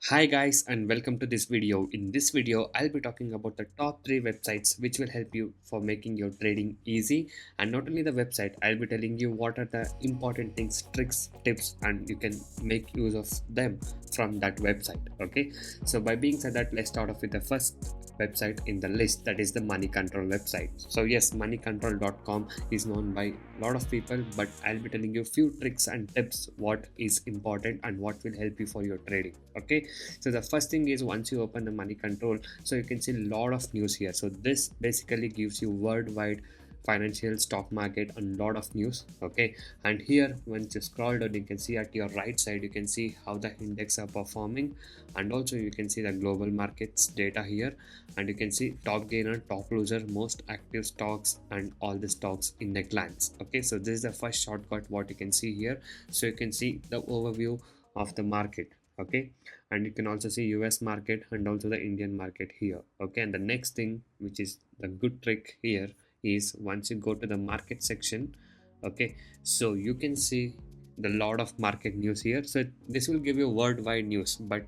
Hi guys and welcome to this video. In this video, I'll be talking about the top 3 websites which will help you for making your trading easy. And not only the website, I'll be telling you what are the important things, tricks, tips, and you can make use of them from that website. Okay, so by being said that, let's start off with the first website in the list, that is the Moneycontrol website. So yes, moneycontrol.com is known by a lot of people, but I'll be telling you few tricks and tips what is important and what will help you for your trading. Okay, so the first thing is, once you open the Moneycontrol, so you can see a lot of news here. So this basically gives you worldwide financial stock market and lot of news. Okay, and here once you scroll down, you can see at your right side, you can see how the index are performing, and also you can see the global markets data here, and you can see top gainer, top loser, most active stocks, and all the stocks in a glance. Okay, so this is the first shortcut what you can see here. So you can see the overview of the market. Okay, and you can also see US market and also the Indian market here. Okay, and the next thing, which is the good trick here, is once you go to the market section. Okay, so you can see the lot of market news here. So this will give you worldwide news, but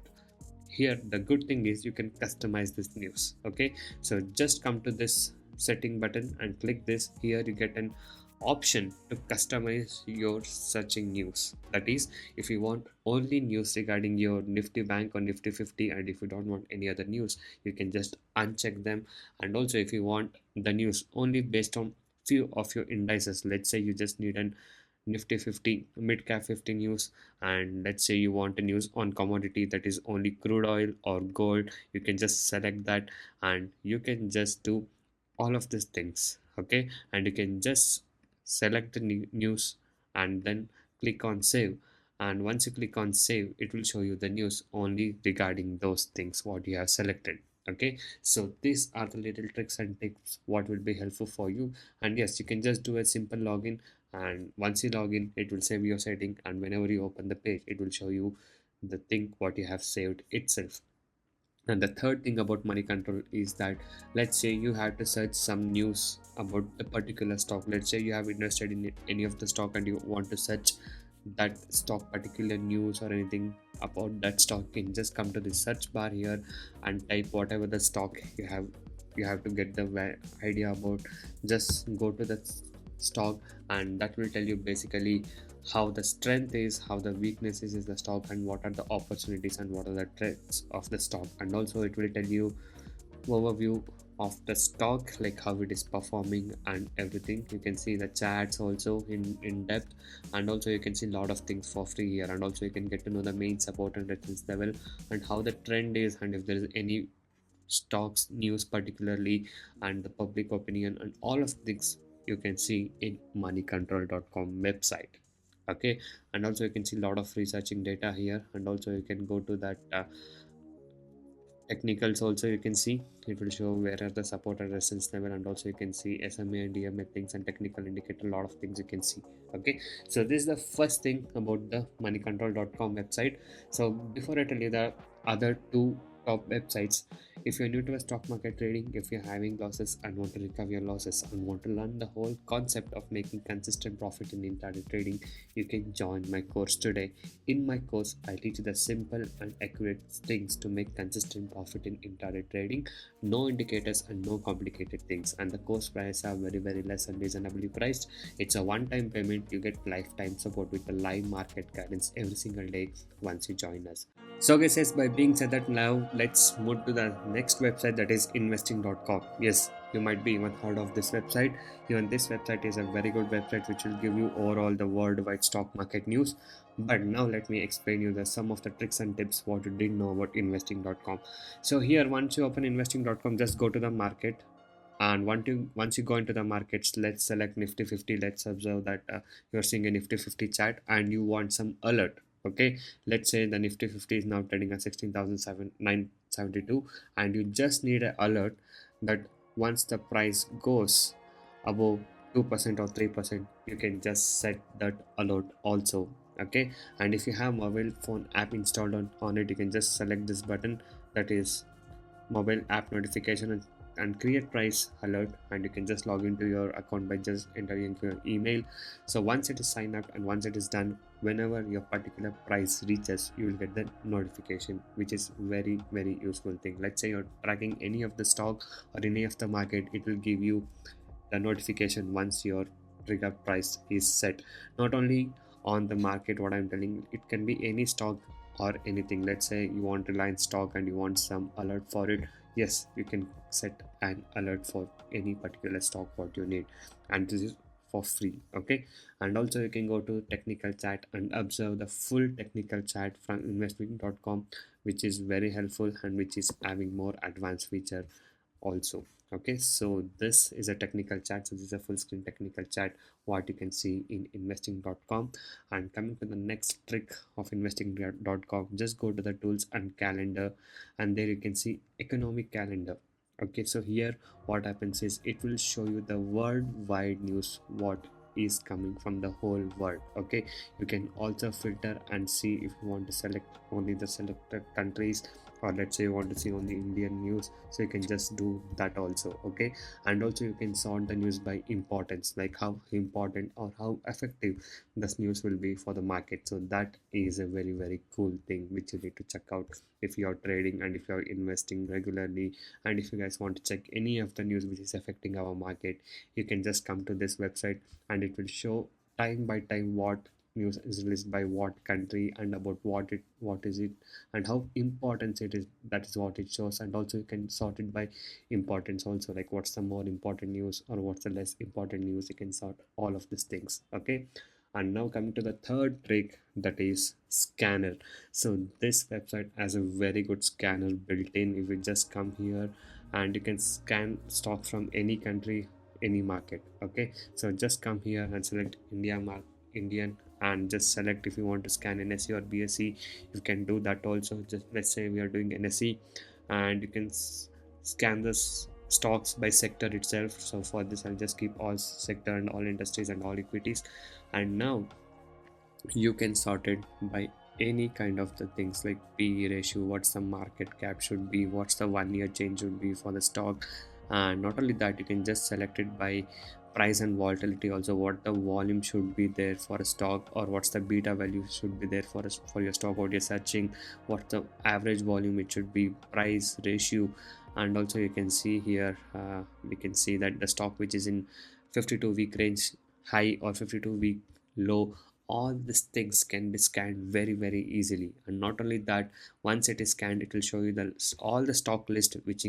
here the good thing is you can customize this news. Okay, so just come to this setting button and click this. Here you get an option to customize your searching news. That is, if you want only news regarding your Nifty Bank or Nifty 50, and if you don't want any other news, you can just uncheck them. And also, if you want the news only based on few of your indices, let's say you just need an Nifty 50 mid cap 50 news, and let's say you want a news on commodity, that is only crude oil or gold, you can just select that, and you can just do all of these things. Okay, and you can just select the news and then click on save. And once you click on save, it will show you the news only regarding those things what you have selected. Okay, so these are the little tricks and tips what will be helpful for you. And yes, you can just do a simple login, and once you log in, it will save your setting, and whenever you open the page, it will show you the thing what you have saved itself. And the third thing about Moneycontrol is that, let's say you have to search some news about a particular stock. Let's say you have invested in any of the stock and you want to search that stock particular news or anything about that stock. You can just come to the search bar here and type whatever the stock you have. You have to get the idea about, just go to the stock, and that will tell you basically how the strength is, how the weaknesses is the stock, and what are the opportunities and what are the threats of the stock. And also it will tell you overview of the stock, like how it is performing and everything. You can see the charts also in depth, and also you can see a lot of things for free here. And also you can get to know the main support and resistance level, and how the trend is, and if there is any stocks news particularly, and the public opinion, and all of things you can see in moneycontrol.com website. Okay, and also you can see a lot of researching data here, and also you can go to that technicals also. You can see it will show where are the support and resistance level, and also you can see SMA and DMA things and technical indicator, a lot of things you can see. Okay, so this is the first thing about the moneycontrol.com website. So before I tell you the other two top websites, if you're new to a stock market trading, if you're having losses and want to recover your losses and want to learn the whole concept of making consistent profit in intraday trading, you can join my course today. In my course, I teach you the simple and accurate things to make consistent profit in intraday trading. No indicators and no complicated things. And the course prices are very less and reasonably priced. It's a one-time payment. You get lifetime support with the live market guidance every single day once you join us. So guys, yes, by being said that, now let's move to the next website, that is investing.com. Yes, you might be even heard of this website. Even this website is a very good website which will give you overall the worldwide stock market news. But now let me explain you the some of the tricks and tips what you didn't know about investing.com. So here, once you open investing.com, just go to the market, and once you go into the markets, let's select Nifty 50. Let's observe that you're seeing a Nifty 50 chart and you want some alert. Okay, let's say the Nifty 50 is now trading at 16,972, and you just need an alert that once the price goes above 2% or 3%, you can just set that alert also. Okay, and if you have mobile phone app installed on it, you can just select this button, that is mobile app notification, and and create price alert, and you can just log into your account by just entering your email. So once it is signed up and once it is done, whenever your particular price reaches, you will get the notification, which is very useful thing. Let's say you're tracking any of the stock or any of the market, it will give you the notification once your trigger price is set. Not only on the market, what I'm telling, it can be any stock or anything. Let's say you want Reliance stock and you want some alert for it. Yes, you can set an alert for any particular stock what you need, and this is for free. Okay, and also you can go to technical chat and observe the full technical chat from investing.com, which is very helpful and which is having more advanced feature also. Okay, so this is a technical chat, so this is a full screen technical chat what you can see in investing.com. And coming to the next trick of investing.com, just go to the tools and calendar, and there you can see economic calendar. Okay, so here what happens is it will show you the worldwide news what is coming from the whole world. Okay, you can also filter and see if you want to select only the selected countries, or let's say you want to see only Indian news, so you can just do that also. Okay, and also you can sort the news by importance, like how important or how effective this news will be for the market. So that is a very cool thing which you need to check out if you are trading and if you are investing regularly. And if you guys want to check any of the news which is affecting our market, you can just come to this website and it will show time by time what news is released by what country and about what is it and how important it is. That is what it shows. And also you can sort it by importance also, like what's the more important news or what's the less important news. You can sort all of these things. Okay, and now coming to the third trick, that is scanner. So this website has a very good scanner built in. If you just come here and you can scan stock from any country, any market. Okay, so just come here and select Indian, and just select if you want to scan NSE or BSE. You can do that also. Just let's say we are doing NSE, and you can scan this stocks by sector itself. So for this I'll just keep all sector and all industries and all equities. And now you can sort it by any kind of the things like PE ratio, what's the market cap should be, what's the 1 year change should be for the stock. And not only that, you can just select it by price and volatility also, what the volume should be there for a stock, or what's the beta value should be there for for your stock what you're searching, what the average volume it should be, price ratio. And also you can see here, we can see that the stock which is in 52-week range high or 52-week low, all these things can be scanned very easily. And not only that, once it is scanned, it will show you the all the stock list which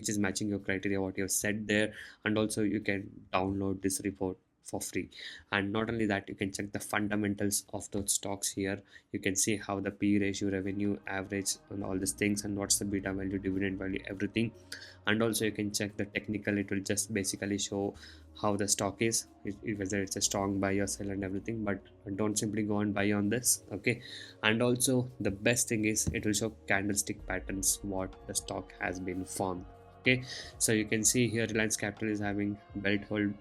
is matching your criteria what you have set there. And also you can download this report for free. And not only that, you can check the fundamentals of those stocks here. You can see how the P ratio, revenue, average, and all these things, and what's the beta value, dividend value, everything. And also you can check the technical. It will just basically show how the stock is, whether it's a strong buy or sell and everything. But don't simply go and buy on this. Okay, and also the best thing is it will show candlestick patterns what the stock has been formed. Okay, so you can see here Reliance Capital is having belt hold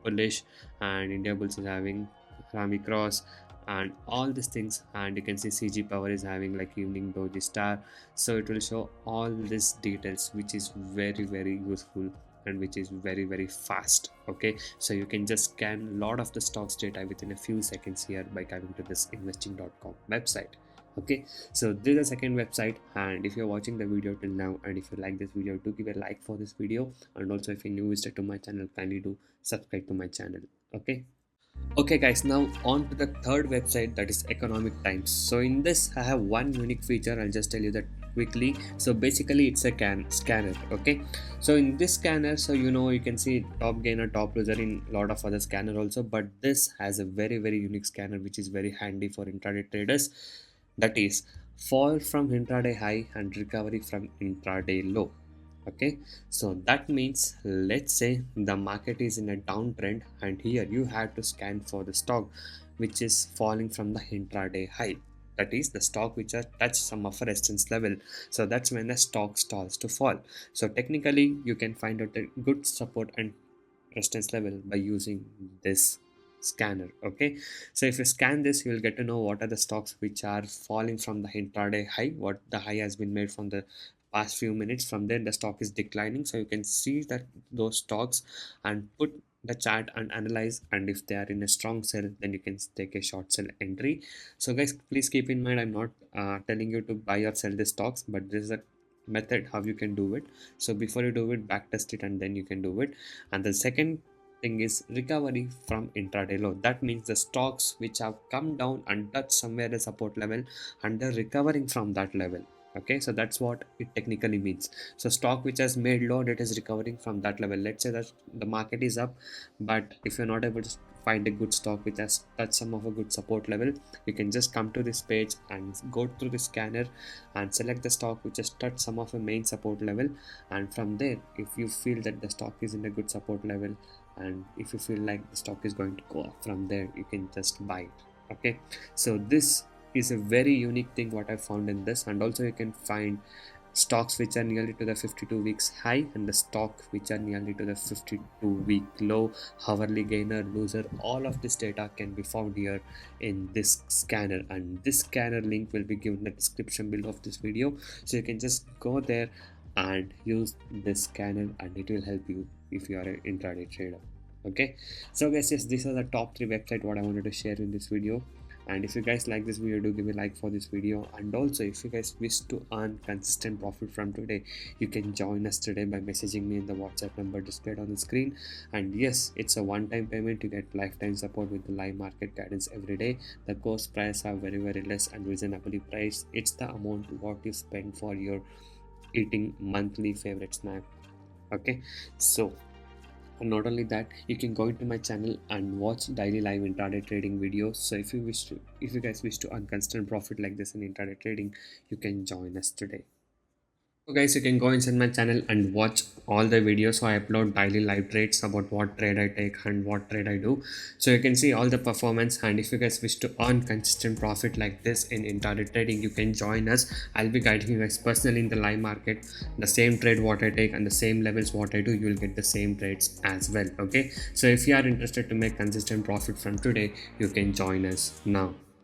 bullish, and India Bulls is having Rami cross, and all these things. And you can see CG Power is having like evening doji star. So it will show all these details, which is very useful and which is very fast. Okay, so you can just scan a lot of the stocks data within a few seconds here by coming to this investing.com website. Okay, so this is the second website. And if you're watching the video till now, and if you like this video, do give a like for this video. And also if you're new visitor to my channel, kindly do subscribe to my channel. Okay, okay guys, now on to the third website, that is Economic Times. So in this I have one unique feature. I'll just tell you that quickly. So basically it's a scanner. Okay, so in this scanner, so you can see top gainer, top loser in a lot of other scanner also, but this has a very unique scanner which is very handy for intraday traders. That is fall from intraday high and recovery from intraday low. Okay, so that means, let's say the market is in a downtrend, and here you have to scan for the stock which is falling from the intraday high. That is the stock which has touched some of a resistance level. So that's when the stock starts to fall. So technically you can find out a good support and resistance level by using this scanner. Okay, so if you scan this, you will get to know what are the stocks which are falling from the intraday high, what the high has been made from the past few minutes. From there the stock is declining, so you can see that those stocks and put the chart and analyze, and if they are in a strong sell, then you can take a short sell entry. So guys, please keep in mind, I'm not telling you to buy or sell the stocks, but this is a method how you can do it. So before you do it, back test it and then you can do it. And the second thing is recovery from intraday low. That means the stocks which have come down and touched somewhere the support level and they're recovering from that level. Okay, so that's what it technically means. So stock which has made low, it is recovering from that level. Let's say that the market is up, but if you're not able to find a good stock which has touched some of a good support level, you can just come to this page and go through the scanner and select the stock which has touched some of a main support level. And from there, if you feel that the stock is in a good support level, and if you feel like the stock is going to go up from there, you can just buy it. Okay, so this is a very unique thing what I found in this. And also you can find stocks which are nearly to the 52 weeks high and the stock which are nearly to the 52-week low, hourly gainer, loser. All of this data can be found here in this scanner, and this scanner link will be given in the description below of this video, so you can just go there and use this scanner and it will help you if you are an intraday trader. Okay, so guys, yes, these are the top 3 websites what I wanted to share in this video. And if you guys like this video, do give a like for this video. And also if you guys wish to earn consistent profit from today, you can join us today by messaging me in the WhatsApp number displayed on the screen. And yes, it's a one-time payment. You get lifetime support with the live market guidance every day. The course price are very less and reasonably priced. It's the amount what you spend for your eating monthly favorite snack. Okay, so and not only that, you can go into my channel and watch daily live intraday trading videos. So if you guys wish to earn constant profit like this in intraday trading, you can join us today. So guys, you can go inside my channel and watch all the videos. So I upload daily live trades about what trade I take and what trade I do. So you can see all the performance. And if you guys wish to earn consistent profit like this in intraday trading, you can join us. I'll be guiding you guys personally in the live market. The same trade what I take and the same levels what I do, you will get the same trades as well. Okay, so if you are interested to make consistent profit from today, you can join us now.